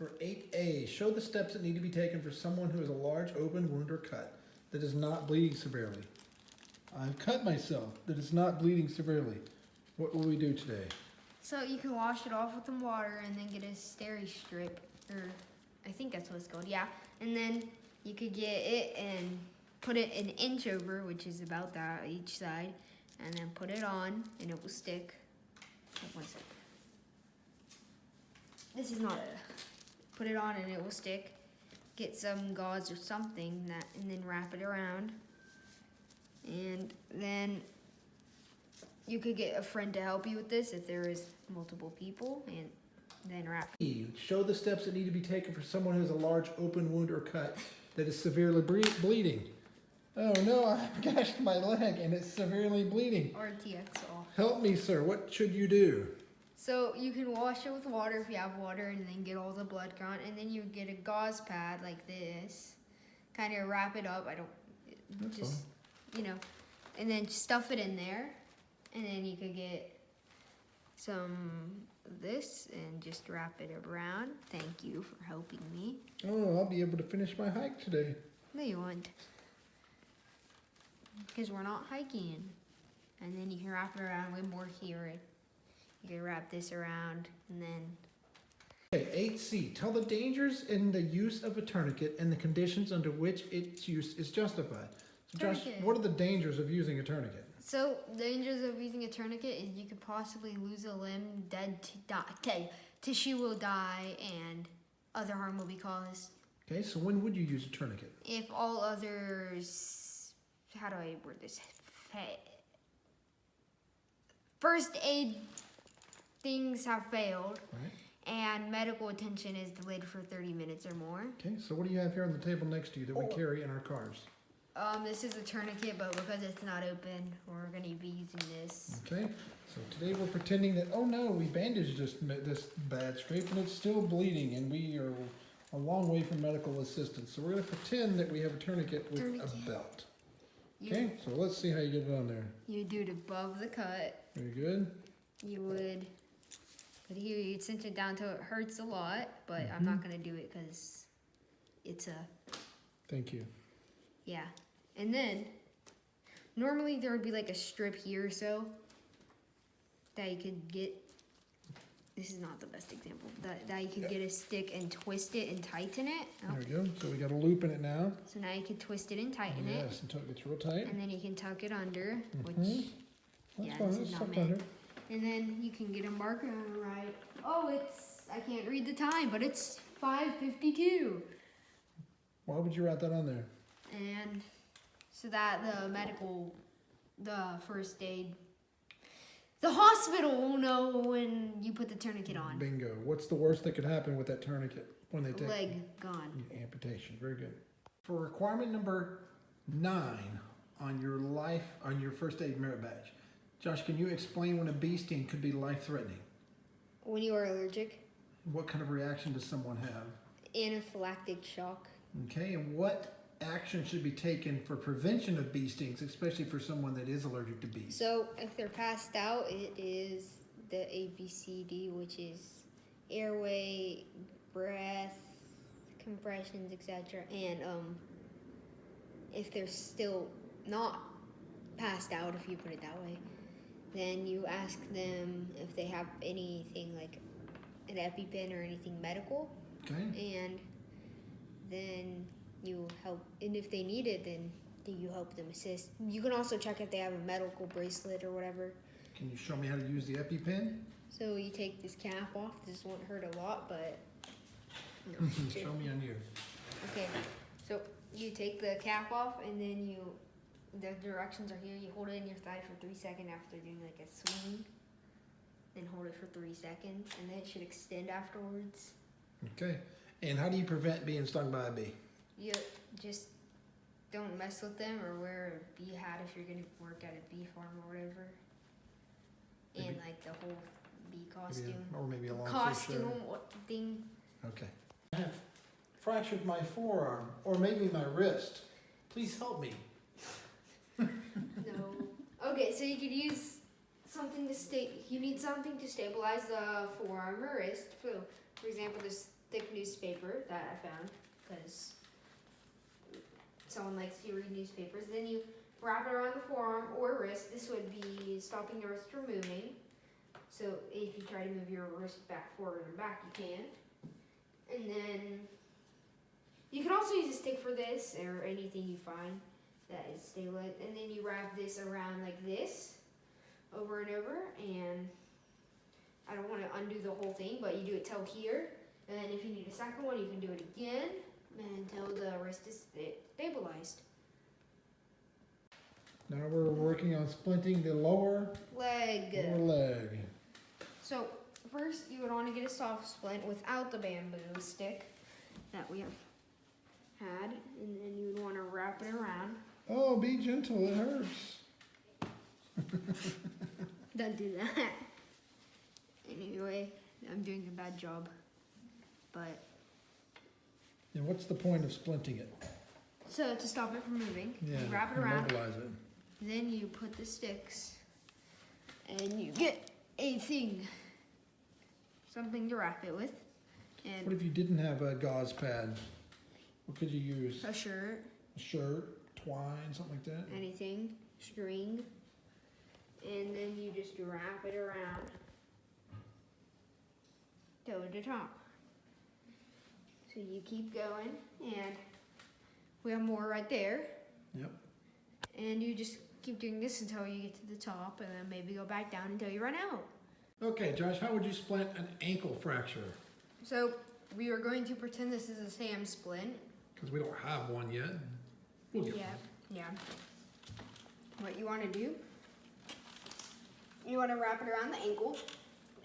For 8A, show the steps that need to be taken for someone who has a large open wound or cut that is not bleeding severely. I've cut myself that is not bleeding severely. What will we do today? So you can wash it off with some water and then get a steri strip, or I think that's what it's called, yeah. And then you could get it and put it an inch over, which is about that each side, and then put it on and it will stick. Wait, 1 sec. This is not a, put it on and it will stick. Get some gauze or something that, and then wrap it around. And then you could get a friend to help you with this if there is multiple people, and then wrap. Show the steps that need to be taken for someone who has a large open wound or cut that is severely bleeding. Oh no, I've gashed my leg and it's severely bleeding. RTX off. Help me, sir. What should you do? So you can wash it with water if you have water, and then get all the blood gone, and then you get a gauze pad like this, kind of wrap it up. That's Just, you know, and then stuff it in there, and then you could get some of this and just wrap it around. Thank you for helping me. Oh, I'll be able to finish my hike today. No, you won't, because we're not hiking. And then you can wrap it around with more here. You can wrap this around, and then. Okay, 8C. Tell the dangers in the use of a tourniquet and the conditions under which its use is justified. So Josh, Tourniquet. what are the dangers of using a tourniquet? So, dangers of using a tourniquet is you could possibly lose a limb, tissue will die, and other harm will be caused. Okay, so when would you use a tourniquet? If all others, how do I word this? First aid things have failed, Right. and medical attention is delayed for 30 minutes or more. Okay, so what do you have here on the table next to you that we carry in our cars? This is a tourniquet, but because it's not open, we're going to be using this. Okay, so today we're pretending that, oh no, we bandaged this bad scrape and it's still bleeding and we are a long way from medical assistance. So we're going to pretend that we have a tourniquet with a belt. Okay, so let's see how you get it on there. You do it above the cut. Very good. You would, but here you'd cinch it down till it hurts a lot, but I'm not going to do it because it's a, Thank you. yeah. And then, normally there would be like a strip here or so that you could get, this is not the best example, that you could get a stick and twist it and tighten it. Oh. There we go. So we got a loop in it now. So now you can twist it and tighten it. Yes, until it gets real tight. And then you can tuck it under, which, That's yeah, fine. this That's is not tucked meant. under. And then you can get a marker on the right. Oh, it's, I can't read the time, but it's 5:52. Why would you write that on there? And so that the first aid, the hospital will know when you put the tourniquet on. Bingo. What's the worst that could happen with that tourniquet when they take Leg gone. amputation? Very good. For requirement number 9 on your first aid merit badge, Josh, can you explain when a bee sting could be life-threatening? When you are allergic, What kind of reaction does someone have? anaphylactic shock. Okay, and what action should be taken for prevention of bee stings, especially for someone that is allergic to bees? So if they're passed out, it is the ABCD, which is airway, breath, compressions, etc. And if they're still not passed out, if you put it that way, then you ask them if they have anything like an EpiPen or anything medical, Okay. and then you help. And if they need it, then you help them assist. You can also check if they have a medical bracelet or whatever. Can you show me how to use the EpiPen? So you take this cap off. This won't hurt a lot, but no. Show me on you. Okay, so you take the cap off, and then the directions are here. You hold it in your thigh for 3 seconds after doing like a swing. Then hold it for 3 seconds, and then it should extend afterwards. Okay. And how do you prevent being stung by a bee? You just don't mess with them or wear a bee hat if you're gonna work at a bee farm or whatever. And Maybe- like the whole bee Maybe costume. or maybe a long Costume sleeve shirt. what thing. Okay. I have fractured my forearm or maybe my wrist. Please help me. No. Okay, so you could use something to you need something to stabilize the forearm or wrist. So, for example, this thick newspaper that I found because someone likes to read newspapers. Then you wrap it around the forearm or wrist. This would be stopping the wrist from moving. So if you try to move your wrist back, forward, and back, you can. And then you can also use a stick for this or anything you find that is stable. And then you wrap this around like this over and over. And I don't want to undo the whole thing, but you do it till here. And then if you need a second one, you can do it again until the wrist is stabilized. Now we're working on splinting the lower Leg. leg. So first you would want to get a soft splint without the bamboo stick that we have had. And then you would want to wrap it around. Oh, be gentle, it hurts. Don't do that. Anyway, I'm doing a bad job. But And what's the point of splinting it? so to stop it from moving, Yeah, you wrap it around. immobilize it. Then you put the sticks and you get a thing, something to wrap it with. What And if you didn't have a gauze pad? What could you use? a shirt, A shirt, twine, something like that? anything, string. And then you just wrap it around to the top. So you keep going and we have more right there. Yep. And you just keep doing this until you get to the top and then maybe go back down until you run out. Okay, Josh, how would you splint an ankle fracture? So we are going to pretend this is a SAM splint. Because we don't have one yet. We'll get one. Yeah. What you want to do, you want to wrap it around the ankle.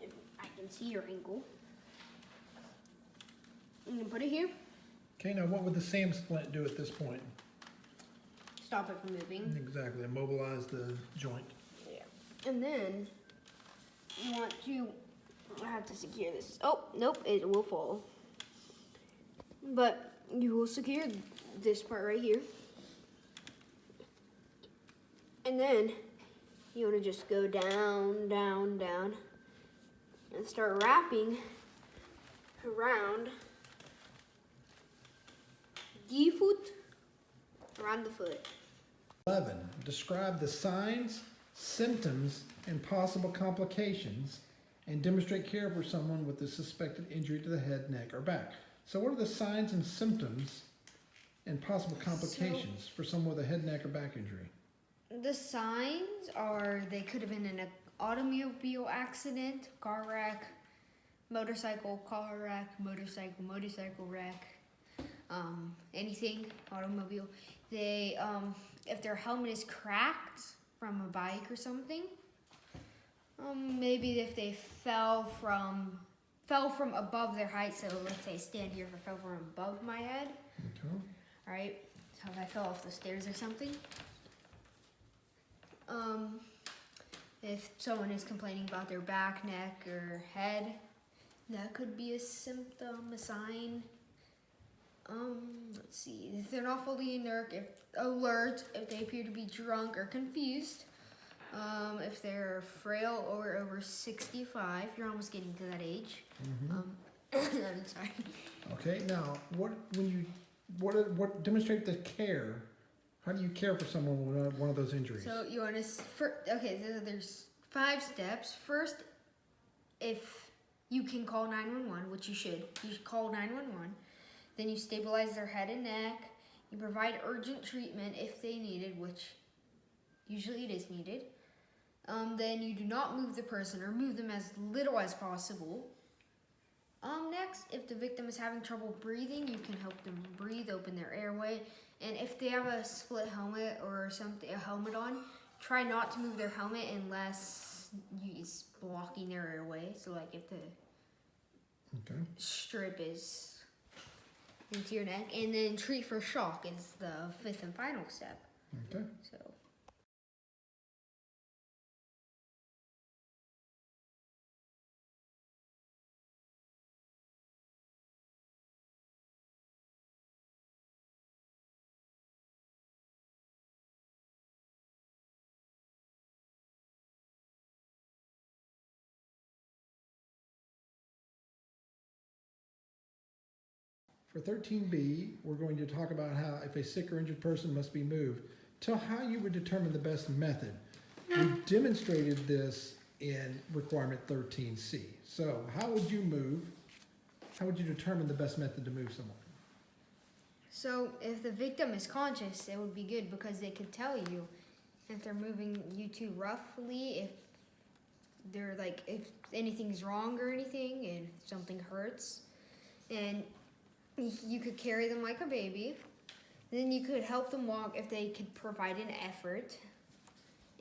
If I can see your ankle. You can put it here. Okay, now what would the SAM splint do at this point? Stop it from moving. Exactly, immobilize the joint. Yeah. And then you want to, I have to secure this. Oh, nope, it will fall. But you will secure this part right here. And then you want to just go down, down, down, and start wrapping around the foot, around the foot. 11. Describe the signs, symptoms, and possible complications, and demonstrate care for someone with a suspected injury to the head, neck, or back. So what are the signs and symptoms and possible complications for someone with a head, neck, or back injury? The signs are they could have been in an automobile accident, car wreck, motorcycle, car wreck, motorcycle wreck, anything, automobile. They, if their helmet is cracked from a bike or something, maybe if they fell from above their height, so let's say stand here, if I fell from above my head, Okay. right? So if I fell off the stairs or something. If someone is complaining about their back, neck, or head, that could be a symptom, a sign. Let's see. If they're not fully alert, if they appear to be drunk or confused, if they're frail or over 65, you're almost getting to that age. I'm sorry. Okay, now what demonstrate the care? How do you care for someone with one of those injuries? So you want to, there's 5 steps. First, if you can call 911, which you should call 911. Then you stabilize their head and neck. You provide urgent treatment if they needed, which usually it is needed. Then you do not move the person or move them as little as possible. Next, if the victim is having trouble breathing, you can help them breathe, open their airway. And if they have a split helmet or something, a helmet on, try not to move their helmet unless it's blocking their airway. So like if the strip is into your neck. And then treat for shock is the 5th and final step. Okay. So For 13B, we're going to talk about how if a sick or injured person must be moved. Tell how you would determine the best method. We demonstrated this in requirement 13C. So how would you determine the best method to move someone? So if the victim is conscious, it would be good because they could tell you if they're moving you too roughly, if they're like, if anything's wrong or anything, if something hurts. And you could carry them like a baby. Then you could help them walk if they could provide an effort.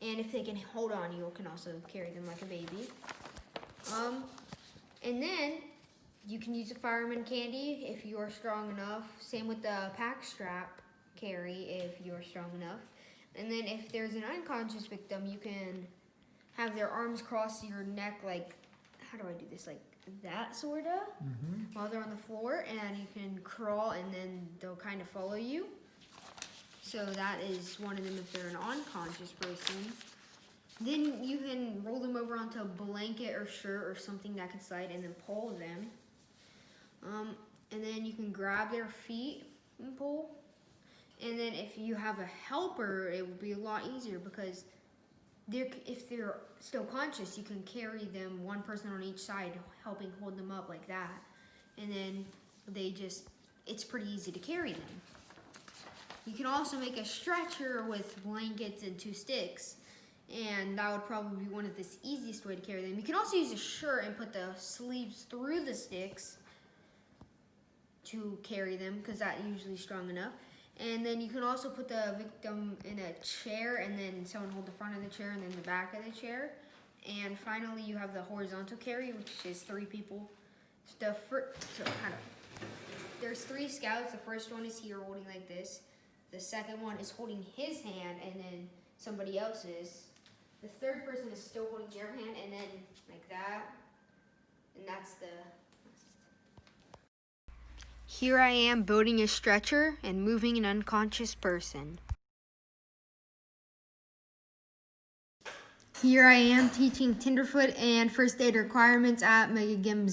And if they can hold on, you can also carry them like a baby. And then you can use a fireman candy if you are strong enough. Same with the pack strap carry if you are strong enough. And then if there's an unconscious victim, you can have their arms cross your neck like, how do I do this? Like that sorta, while they're on the floor, and you can crawl and then they'll kind of follow you. So that is one of them if they're an unconscious person. Then you can roll them over onto a blanket or shirt or something that can slide and then pull them. And then you can grab their feet and pull. And then if you have a helper, it will be a lot easier because if they're still conscious, you can carry them, one person on each side, helping hold them up like that. And then it's pretty easy to carry them. You can also make a stretcher with blankets and 2 sticks, and that would probably be one of the easiest way to carry them. You can also use a shirt and put the sleeves through the sticks to carry them, because that's usually strong enough. And then you can also put the victim in a chair, and then someone hold the front of the chair and then the back of the chair. And finally, you have the horizontal carry, which is 3 people. There's 3 scouts. The first one is here holding like this. The second one is holding his hand, and then somebody else's. The third person is still holding their hand, and then like that. And that's the... Here I am building a stretcher and moving an unconscious person. Here I am teaching Tenderfoot and first aid requirements at Mega Gims